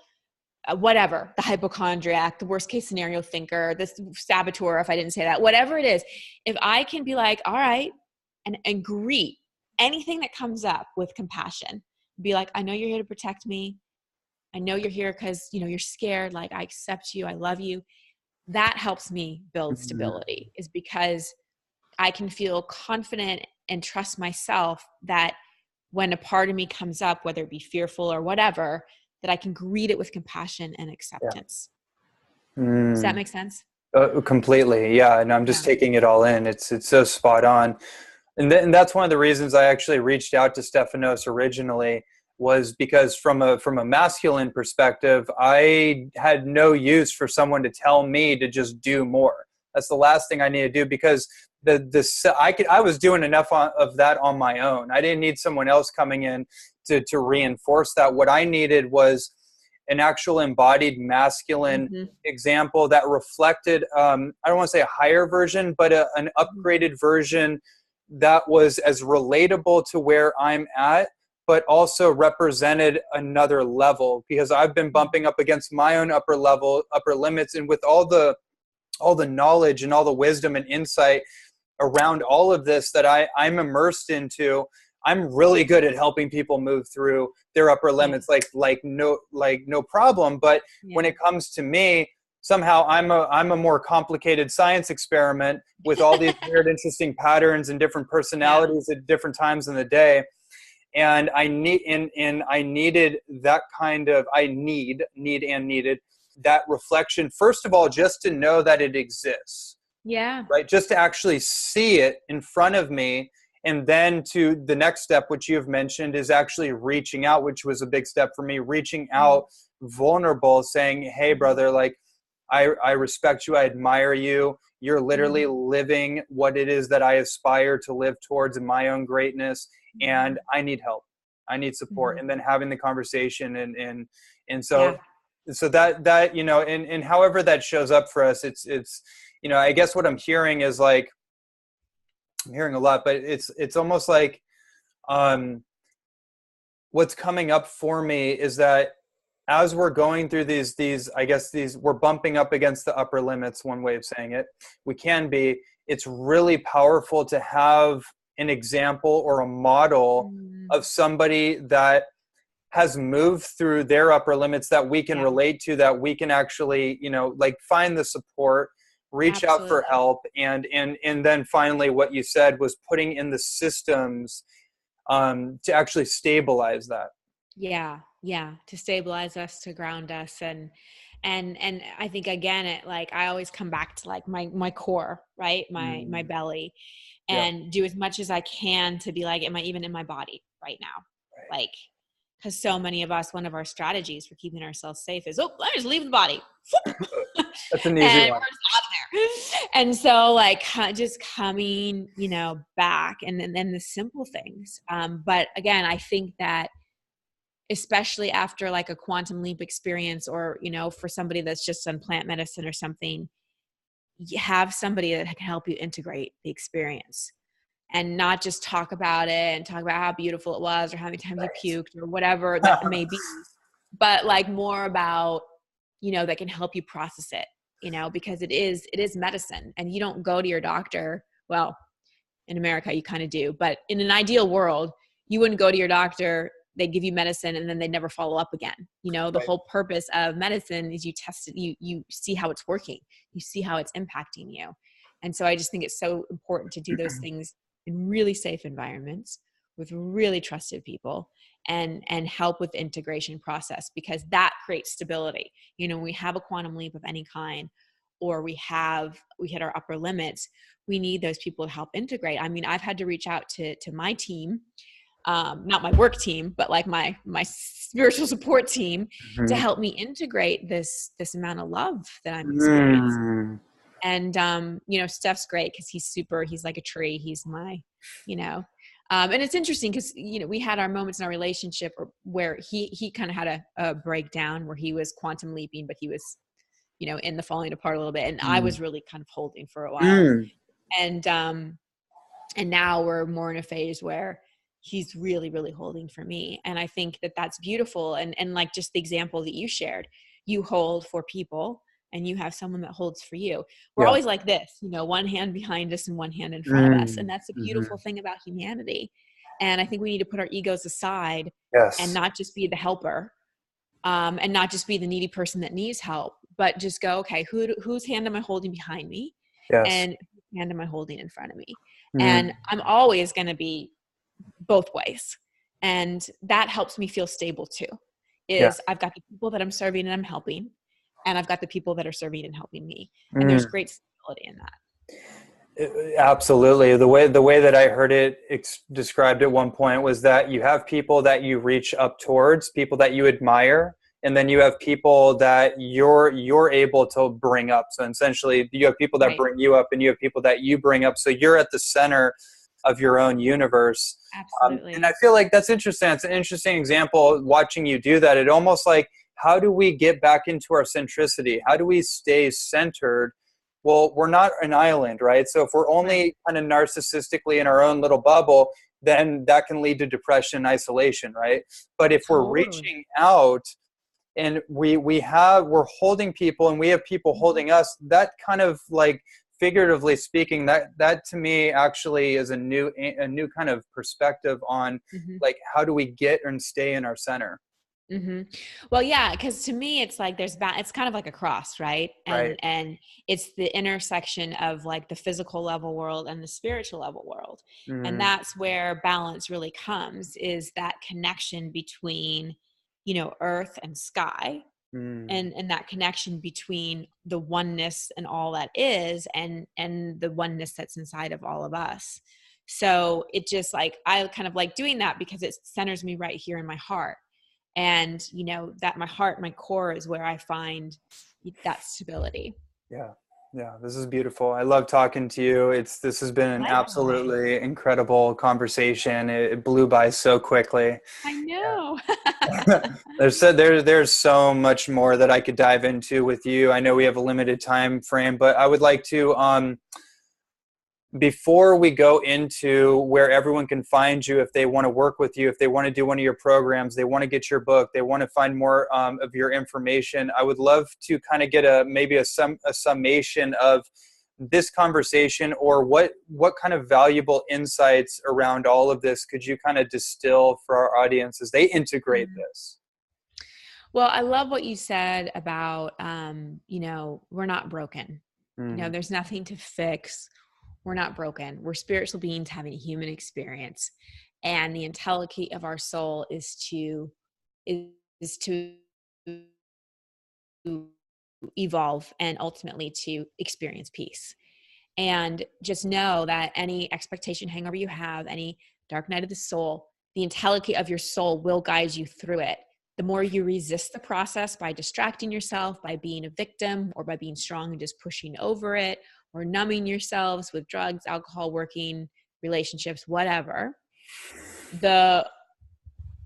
whatever, the hypochondriac, the worst case scenario thinker, the saboteur, if I didn't say that, whatever it is, if I can be like, all right, and greet anything that comes up with compassion, be like, I know you're here to protect me. I know you're here because, you know, you're scared. Like, I accept you. I love you. That helps me build stability, is because I can feel confident and trust myself that when a part of me comes up, whether it be fearful or whatever, that I can greet it with compassion and acceptance. Does that make sense? Completely. Yeah. And I'm just taking it all in. It's so spot on. And that's one of the reasons I actually reached out to Stefanos originally, was because from a masculine perspective, I had no use for someone to tell me to just do more. That's the last thing I need to do, because I was doing enough of that on my own. I didn't need someone else coming in to reinforce that. What I needed was an actual embodied masculine example that reflected, I don't want to say a higher version, but an upgraded version that was as relatable to where I'm at, but also represented another level, because I've been bumping up against my own upper limits. And with all the knowledge and all the wisdom and insight around all of this that I'm immersed into, I'm really good at helping people move through their upper limits, like no problem. But when it comes to me, somehow I'm a more complicated science experiment with all these weird, interesting patterns and different personalities at different times in the day. And I needed that reflection, first of all, just to know that it exists. Yeah. Right. Just to actually see it in front of me. And then to the next step, which you've mentioned, is actually reaching out, which was a big step for me, reaching out vulnerable, saying, hey, brother, like, I respect you. I admire you. You're literally living what it is that I aspire to live towards in my own greatness. And I need help. I need support. And then having the conversation. And so that, you know, and however that shows up for us, it's, you know, I guess what I'm hearing is like, I'm hearing a lot, but it's almost like, what's coming up for me is that as we're going through these, we're bumping up against the upper limits, one way of saying it. It's really powerful to have an example or a model of somebody that has moved through their upper limits that we can relate to, that we can actually, you know, like, find the support, reach out for help. And then finally, what you said was putting in the systems to actually stabilize that. Yeah. To stabilize us, to ground us. And I think, again, it, like, I always come back to like my core, right? My belly, and do as much as I can to be like, am I even in my body right now? Right. Like, because so many of us, one of our strategies for keeping ourselves safe is, let me just leave the body. That's an easy one. We're just out there. And so, like, just coming, you know, back, and then the simple things. But again, I think that, especially after like a quantum leap experience, or, you know, for somebody that's just done plant medicine or something, you have somebody that can help you integrate the experience, and not just talk about it and talk about how beautiful it was or how many times you puked or whatever that may be, but like more about, you know, that can help you process it, you know, because it is medicine, and you don't go to your doctor. Well, in America, you kind of do, but in an ideal world, you wouldn't go to your doctor. They give you medicine and then they never follow up again. You know, the whole purpose of medicine is you test it, you see how it's working, you see how it's impacting you. And so I just think it's so important to do those things in really safe environments with really trusted people, and help with the integration process, because that creates stability. You know, when we have a quantum leap of any kind, or we hit our upper limits, we need those people to help integrate. I mean, I've had to reach out to my team, not my work team, but like my spiritual support team, to help me integrate this amount of love that I'm experiencing. And, you know, Steph's great because he's like a tree. He's my, you know, and it's interesting because, you know, we had our moments in our relationship where he kind of had a breakdown where he was quantum leaping, but he was, you know, in the falling apart a little bit. And I was really kind of holding for a while. And now we're more in a phase where he's really, really holding for me. And I think that that's beautiful. And like just the example that you shared, you hold for people and you have someone that holds for you. We're always like this, you know, one hand behind us and one hand in front of us. And that's the beautiful thing about humanity. And I think we need to put our egos aside and not just be the helper, and not just be the needy person that needs help, but just go, okay, whose hand am I holding behind me? And whose hand am I holding in front of me? And I'm always going to be both ways. And that helps me feel stable too, is I've got the people that I'm serving and I'm helping, and I've got the people that are serving and helping me. And there's great stability in that. Absolutely. The way that I heard it described at one point was that you have people that you reach up towards, people that you admire, and then you have people that you're able to bring up. So essentially, you have people that bring you up, and you have people that you bring up. So you're at the center of your own universe. Absolutely. And I feel like that's interesting. It's an interesting example watching you do that. It almost like, how do we get back into our centricity? How do we stay centered? Well, we're not an island, right? So if we're only kind of narcissistically in our own little bubble, then that can lead to depression and isolation, right? But if we're reaching out and we're holding people and we have people holding us, that kind of like, figuratively speaking, that to me actually is a new kind of perspective on like, how do we get and stay in our center? Well, yeah, because to me, it's like it's kind of like a cross, right? And it's the intersection of like the physical level world and the spiritual level world. And that's where balance really comes, is that connection between, you know, earth and sky. And that connection between the oneness and all that is, and the oneness that's inside of all of us. So it just like, I kind of like doing that because it centers me right here in my heart. And, you know, that my heart, my core is where I find that stability. Yeah, this is beautiful. I love talking to you. This has been an absolutely incredible conversation. It blew by so quickly. I know. There's so much more that I could dive into with you. I know we have a limited time frame, but I would like to, before we go into where everyone can find you, if they want to work with you, if they want to do one of your programs, they want to get your book, they want to find more of your information, I would love to kind of get a summation of this conversation, or what kind of valuable insights around all of this could you kind of distill for our audience as they integrate this? Well, I love what you said about, you know, we're not broken. You know, there's nothing to fix. We're not broken. We're spiritual beings having a human experience. And the entelechy of our soul is to evolve and ultimately to experience peace. And just know that any expectation hangover you have, any dark night of the soul, the entelechy of your soul will guide you through it. The more you resist the process by distracting yourself, by being a victim, or by being strong and just pushing over it, or numbing yourselves with drugs, alcohol, working, relationships, whatever, the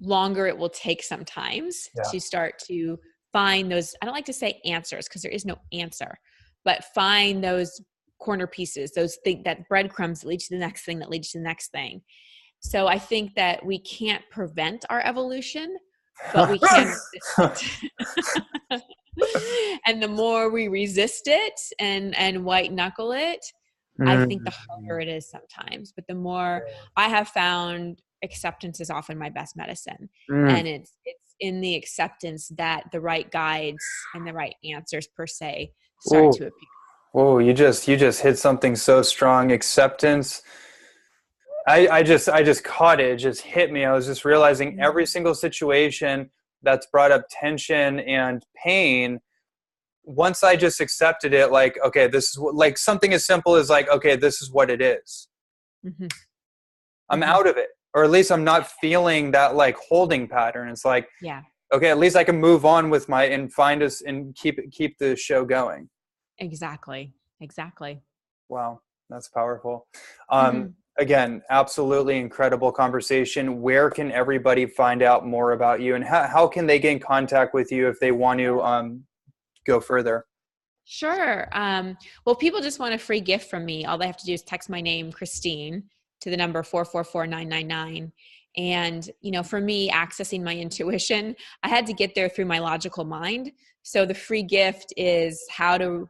longer it will take sometimes to start to find those, I don't like to say answers because there is no answer, but find those corner pieces, that breadcrumbs that lead to the next thing, that leads to the next thing. So I think that we can't prevent our evolution, but we can resist it. And the more we resist it and white knuckle it, I think the harder it is sometimes. But the more I have found, acceptance is often my best medicine. And it's in the acceptance that the right guides and the right answers per se start to appear. Oh, you just hit something so strong. Acceptance. I just caught it. It just hit me. I was just realizing every single situation that's brought up tension and pain, once I just accepted it, like, okay, this is like something as simple as like, okay, this is what it is. I'm out of it, or at least I'm not feeling that like holding pattern. It's like, okay, at least I can move on with and find us and keep the show going. Exactly. Wow. That's powerful. Again, absolutely incredible conversation. Where can everybody find out more about you, and how can they get in contact with you if they want to go further? Sure. Well, people just want a free gift from me. All they have to do is text my name, Christine, to the number 444-999. And, you know, for me, accessing my intuition, I had to get there through my logical mind. So the free gift is how to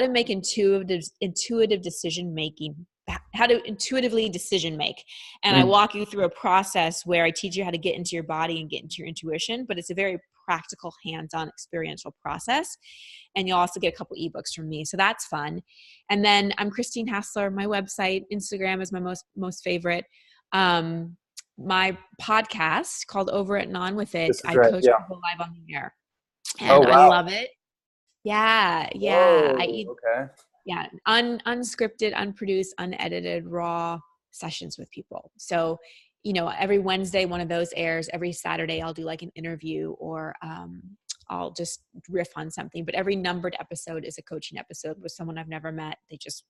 make intuitive decision making, how to intuitively decision make. And I walk you through a process where I teach you how to get into your body and get into your intuition, but it's a very practical, hands-on experiential process. And you'll also get a couple ebooks from me. So that's fun. And then I'm Christine Hassler. My website, Instagram is my most favorite. My podcast called Over It and On With It. I coach people live on the air. And I love it. Yeah. Whoa, Unscripted, unproduced, unedited, raw sessions with people. So, every Wednesday, one of those airs. Every Saturday, I'll do like an interview, or I'll just riff on something. But every numbered episode is a coaching episode with someone I've never met. They just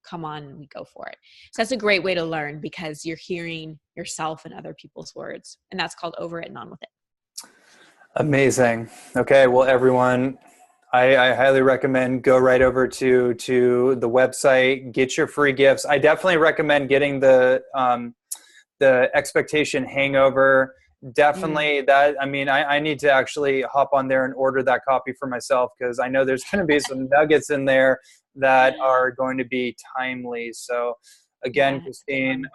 come on and we go for it. So that's a great way to learn, because you're hearing yourself and other people's words. And that's called Over It and On With It. Amazing. Okay. Well, everyone, I highly recommend go right over to the website, get your free gifts. I definitely recommend getting the Expectation Hangover. Definitely that. I mean, I need to actually hop on there and order that copy for myself, because I know there's going to be some nuggets in there that are going to be timely. So again, Christine,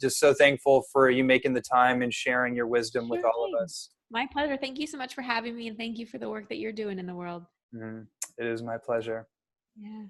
just so thankful for you making the time and sharing your wisdom with all of us. My pleasure. Thank you so much for having me, and thank you for the work that you're doing in the world. It is my pleasure. Yeah.